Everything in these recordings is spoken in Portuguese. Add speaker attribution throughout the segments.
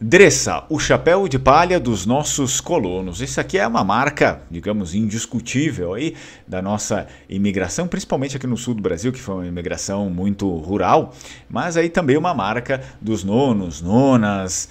Speaker 1: Dressa, o chapéu de palha dos nossos colonos. Isso aqui é uma marca, digamos, indiscutível aí da nossa imigração, principalmente aqui no sul do Brasil, que foi uma imigração muito rural, mas aí também uma marca dos nonos, nonas,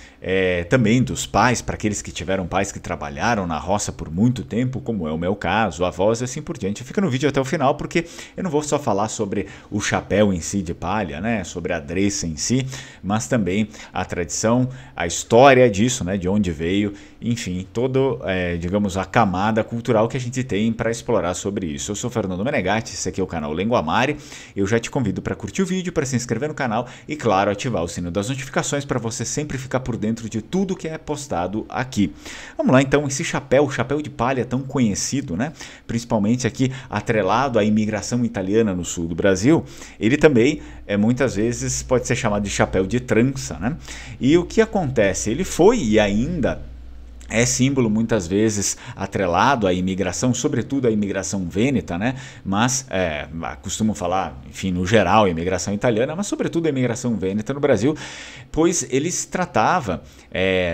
Speaker 1: também dos pais, para aqueles que tiveram pais que trabalharam na roça por muito tempo, como é o meu caso, avós e assim por diante. Fica no vídeo até o final, porque eu não vou só falar sobre o chapéu em si de palha, né, sobre a dressa em si, mas também a tradição, a história disso, né, de onde veio, enfim, todo, digamos, a camada cultural que a gente tem para explorar sobre isso. Eu sou Fernando Menegatti, esse aqui é o canal Lenguamare. Eu já te convido para curtir o vídeo, para se inscrever no canal e, claro, ativar o sino das notificações para você sempre ficar por dentro de tudo que é postado aqui. Vamos lá, então, esse chapéu, o chapéu de palha tão conhecido, né, principalmente aqui atrelado à imigração italiana no sul do Brasil, ele também, muitas vezes, pode ser chamado de chapéu de trança, né? E o que acontece? Ele foi e ainda é símbolo muitas vezes atrelado à imigração, sobretudo à imigração vêneta, né? Mas costumo falar, enfim, no geral, a imigração italiana, mas sobretudo a imigração vêneta no Brasil, pois ele se tratava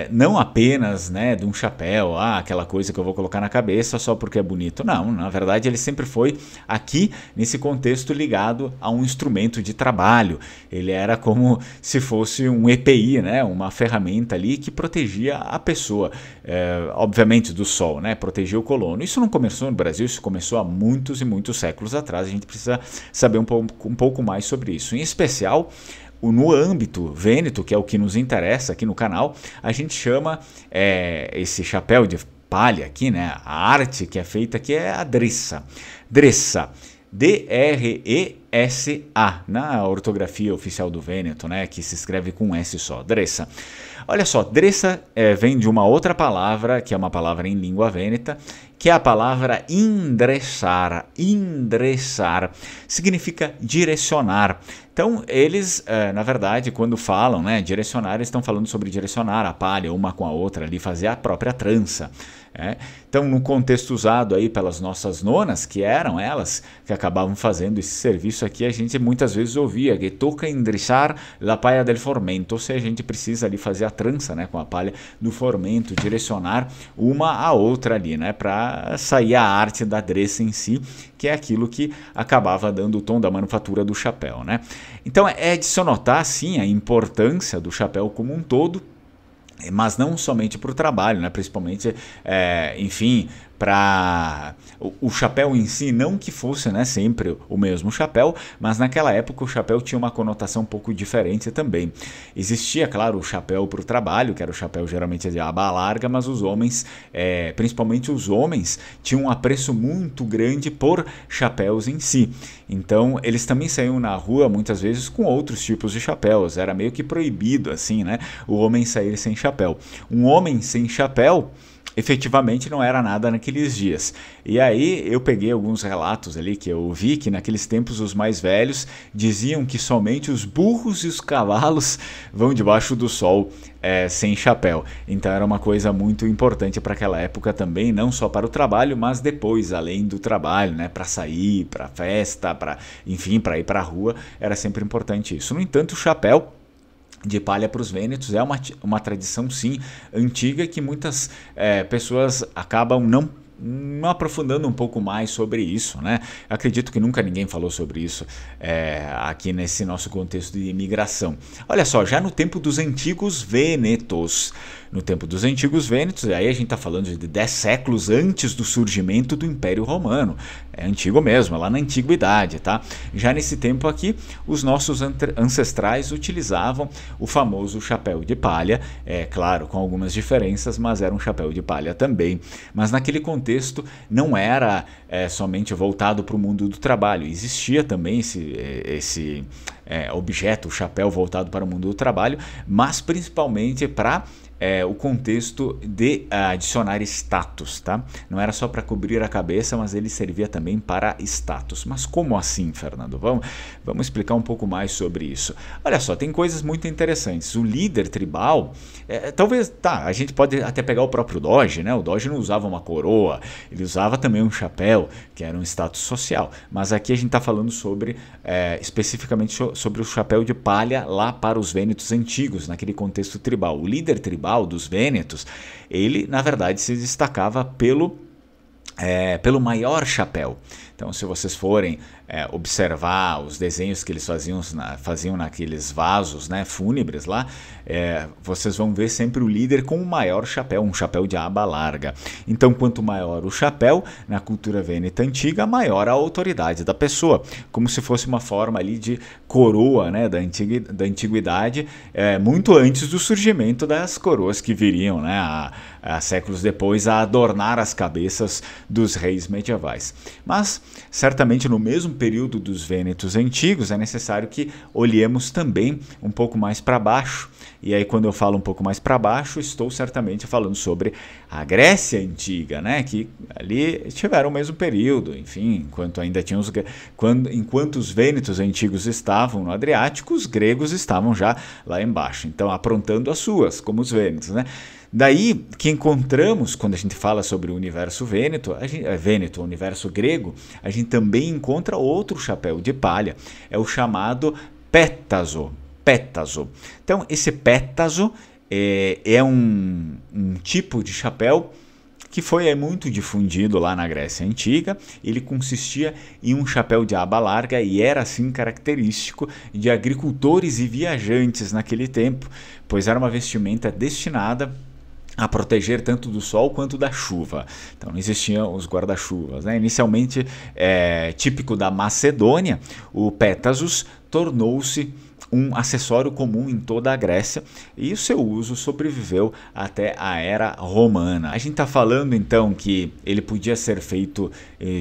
Speaker 1: não apenas, né, de um chapéu, aquela coisa que eu vou colocar na cabeça só porque é bonito. Não, na verdade ele sempre foi aqui nesse contexto ligado a um instrumento de trabalho. Ele era como se fosse um EPI, né? Uma ferramenta ali que protegia a pessoa. Obviamente do sol, né? Proteger o colono. Isso não começou no Brasil, isso começou há muitos e muitos séculos atrás. A gente precisa saber um pouco mais sobre isso. Em especial, no âmbito vêneto, que é o que nos interessa aqui no canal, a gente chama esse chapéu de palha aqui, né? A arte que é feita aqui é a dressa. Dressa. D-R-E-S-A, na ortografia oficial do Vêneto, né, que se escreve com um S só, dressa. Olha só, dressa vem de uma outra palavra, que é uma palavra em língua vêneta, que é a palavra indressar. Indressar significa direcionar. Então, eles, na verdade, quando falam, né, direcionar, eles estão falando sobre direcionar a palha uma com a outra ali, fazer a própria trança. Então, no contexto usado aí pelas nossas nonas, que eram elas que acabavam fazendo esse serviço aqui, a gente muitas vezes ouvia que toca indressar la palha del formento, ou seja, a gente precisa ali fazer a trança, né, com a palha do formento, direcionar uma a outra ali, né, para sair a arte da dressa em si, que é aquilo que acabava dando o tom da manufatura do chapéu, né? Então, é de se notar, sim, a importância do chapéu como um todo, mas não somente para o trabalho, né? Principalmente, enfim, para o chapéu em si, não que fosse, né, sempre o mesmo chapéu, mas naquela época o chapéu tinha uma conotação um pouco diferente também. Existia, claro, o chapéu para o trabalho, que era o chapéu geralmente de aba larga, mas os homens, principalmente os homens, tinham um apreço muito grande por chapéus em si. Então, eles também saíam na rua, muitas vezes, com outros tipos de chapéus. Era meio que proibido, assim, né, o homem sair sem chapéu. Um homem sem chapéu efetivamente não era nada naqueles dias. E aí eu peguei alguns relatos ali que eu vi que naqueles tempos os mais velhos diziam que somente os burros e os cavalos vão debaixo do sol sem chapéu. Então era uma coisa muito importante para aquela época também, não só para o trabalho, mas depois, além do trabalho, né, para sair, para festa, enfim, para ir para a rua, era sempre importante isso. No entanto, o chapéu de palha para os vênetos é uma tradição, sim, antiga, que muitas pessoas acabam não aprofundando um pouco mais sobre isso, né? Acredito que nunca ninguém falou sobre isso aqui nesse nosso contexto de imigração. Olha só, já no tempo dos antigos vênetos, aí a gente está falando de 10 séculos antes do surgimento do Império Romano. É antigo mesmo, lá na antiguidade, tá? Já nesse tempo aqui, os nossos ancestrais utilizavam o famoso chapéu de palha, claro, com algumas diferenças, mas era um chapéu de palha também. Mas naquele contexto não era somente voltado para o mundo do trabalho, existia também esse objeto, o chapéu voltado para o mundo do trabalho, mas principalmente para o contexto de adicionar status, tá? Não era só para cobrir a cabeça, mas ele servia também para status. Mas como assim, Fernando? Vamos explicar um pouco mais sobre isso. Olha só, tem coisas muito interessantes. O líder tribal, talvez, a gente pode até pegar o próprio Doge, né? O Doge não usava uma coroa, ele usava também um chapéu, que era um status social. Mas aqui a gente está falando sobre, especificamente sobre o chapéu de palha lá para os vênetos antigos, naquele contexto tribal. O líder tribal dos vênetos, ele na verdade se destacava pelo maior chapéu. Então, se vocês forem observar os desenhos que eles faziam naqueles vasos, né, fúnebres lá, vocês vão ver sempre o líder com o maior chapéu, um chapéu de aba larga. Então, quanto maior o chapéu, na cultura vêneta antiga, maior a autoridade da pessoa, como se fosse uma forma ali de coroa, né, da antiguidade, muito antes do surgimento das coroas que viriam, né, há séculos depois, a adornar as cabeças dos reis medievais. Mas, certamente, no mesmo período dos vênetos antigos, é necessário que olhemos também um pouco mais para baixo. E aí, quando eu falo um pouco mais para baixo, estou certamente falando sobre a Grécia Antiga, né? Que ali tiveram o mesmo período, enfim, enquanto os vênetos antigos estavam no Adriático, os gregos estavam já lá embaixo, então aprontando as suas, como os vênetos, né? Daí que encontramos, quando a gente fala sobre o universo vêneto, o universo grego, a gente também encontra outro chapéu de palha, é o chamado pétaso. Então, esse pétaso é um tipo de chapéu que foi muito difundido lá na Grécia Antiga. Ele consistia em um chapéu de aba larga e era assim característico de agricultores e viajantes naquele tempo, pois era uma vestimenta destinada a proteger tanto do sol quanto da chuva. Então não existiam os guarda-chuvas, né? Inicialmente típico da Macedônia, o pétasus tornou-se um acessório comum em toda a Grécia e o seu uso sobreviveu até a Era Romana. A gente está falando então que ele podia ser feito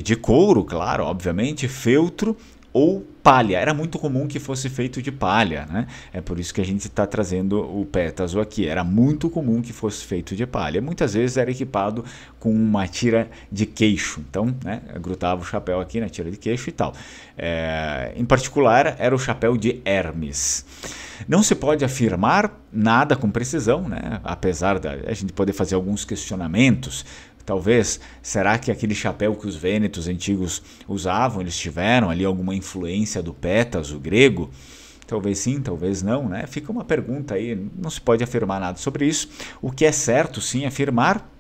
Speaker 1: de couro, claro, obviamente, feltro ou palha. Era muito comum que fosse feito de palha, né? É por isso que a gente está trazendo o pétaso aqui. Era muito comum que fosse feito de palha. Muitas vezes era equipado com uma tira de queixo. Então, né, grudava o chapéu aqui na tira de queixo e tal. Em particular, era o chapéu de Hermes. Não se pode afirmar nada com precisão, né? Apesar da a gente poder fazer alguns questionamentos. Talvez, será que aquele chapéu que os vênetos antigos usavam, eles tiveram ali alguma influência do pétaso grego? Talvez sim, talvez não, né? Fica uma pergunta aí, não se pode afirmar nada sobre isso. O que é certo, sim, afirmar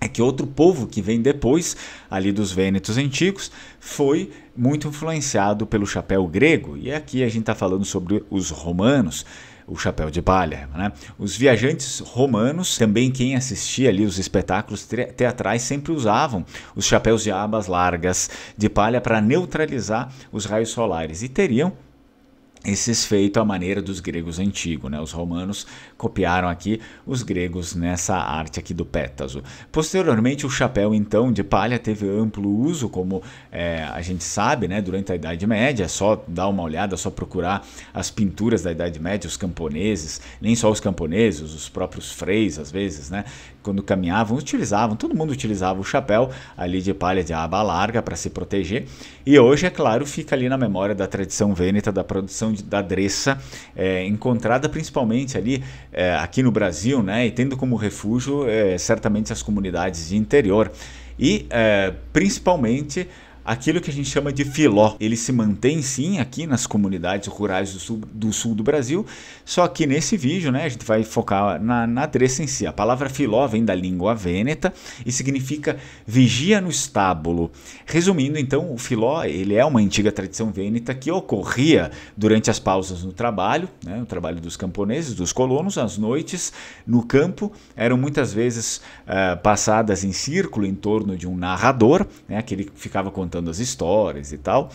Speaker 1: é que outro povo que vem depois ali dos vênetos antigos foi muito influenciado pelo chapéu grego. E aqui a gente está falando sobre os romanos, o chapéu de palha, né? Os viajantes romanos, também quem assistia ali os espetáculos teatrais, sempre usavam os chapéus de abas largas de palha para neutralizar os raios solares e teriam esses feitos à maneira dos gregos antigos, né? Os romanos copiaram aqui os gregos nessa arte aqui do pétaso. Posteriormente, o chapéu, então, de palha teve amplo uso, como a gente sabe, né? Durante a Idade Média. É só dar uma olhada, é só procurar as pinturas da Idade Média, os camponeses, nem só os camponeses, os próprios freis, às vezes, né? Quando caminhavam, todo mundo utilizava o chapéu ali de palha de aba larga para se proteger. E hoje, é claro, fica ali na memória da tradição vêneta, da produção da dressa, encontrada principalmente ali aqui no Brasil, né, e tendo como refúgio certamente as comunidades de interior e principalmente aquilo que a gente chama de filó. Ele se mantém sim aqui nas comunidades rurais do sul do Brasil, só que nesse vídeo, né, a gente vai focar na dressa em si. A palavra filó vem da língua vêneta e significa vigia no estábulo. Resumindo, então, o filó ele é uma antiga tradição vêneta que ocorria durante as pausas no trabalho, né, o trabalho dos camponeses, dos colonos, as noites no campo eram muitas vezes passadas em círculo em torno de um narrador, né, aquele que ficava contando as histórias e tal.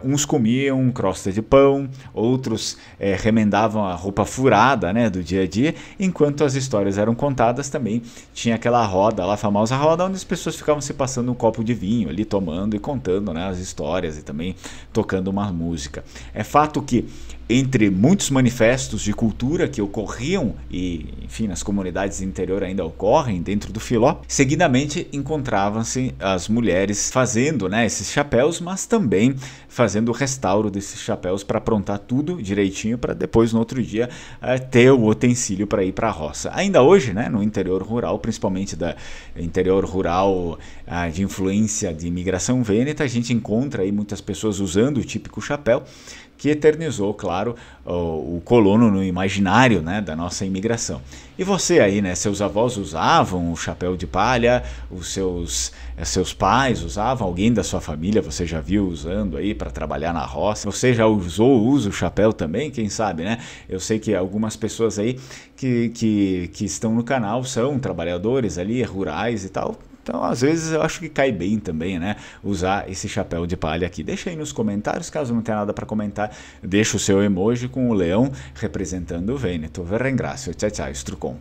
Speaker 1: Uns comiam crosta de pão, outros remendavam a roupa furada, né, do dia a dia, enquanto as histórias eram contadas também tinha aquela roda, a famosa roda, onde as pessoas ficavam se passando um copo de vinho ali, tomando e contando, né, as histórias e também tocando uma música. É fato que entre muitos manifestos de cultura que ocorriam e, enfim, nas comunidades do interior ainda ocorrem dentro do filó, seguidamente encontravam-se as mulheres fazendo, né, esses chapéus, mas também fazendo o restauro desses chapéus para aprontar tudo direitinho para depois no outro dia ter o utensílio para ir para a roça. Ainda hoje, né, no interior rural, principalmente da interior rural de influência de imigração vêneta, a gente encontra aí muitas pessoas usando o típico chapéu, que eternizou, claro, o colono no imaginário, né, da nossa imigração. E você aí, né, seus avós usavam o chapéu de palha, os seus pais usavam, alguém da sua família você já viu usando aí para trabalhar na roça? Você já usa o chapéu também? Quem sabe, né? Eu sei que algumas pessoas aí que estão no canal são trabalhadores ali, rurais e tal. Então, às vezes, eu acho que cai bem também, né? Usar esse chapéu de palha aqui. Deixa aí nos comentários, caso não tenha nada para comentar, deixa o seu emoji com o leão representando o Vêneto. Vi ringrazio. Tchau, tchau, Strucon.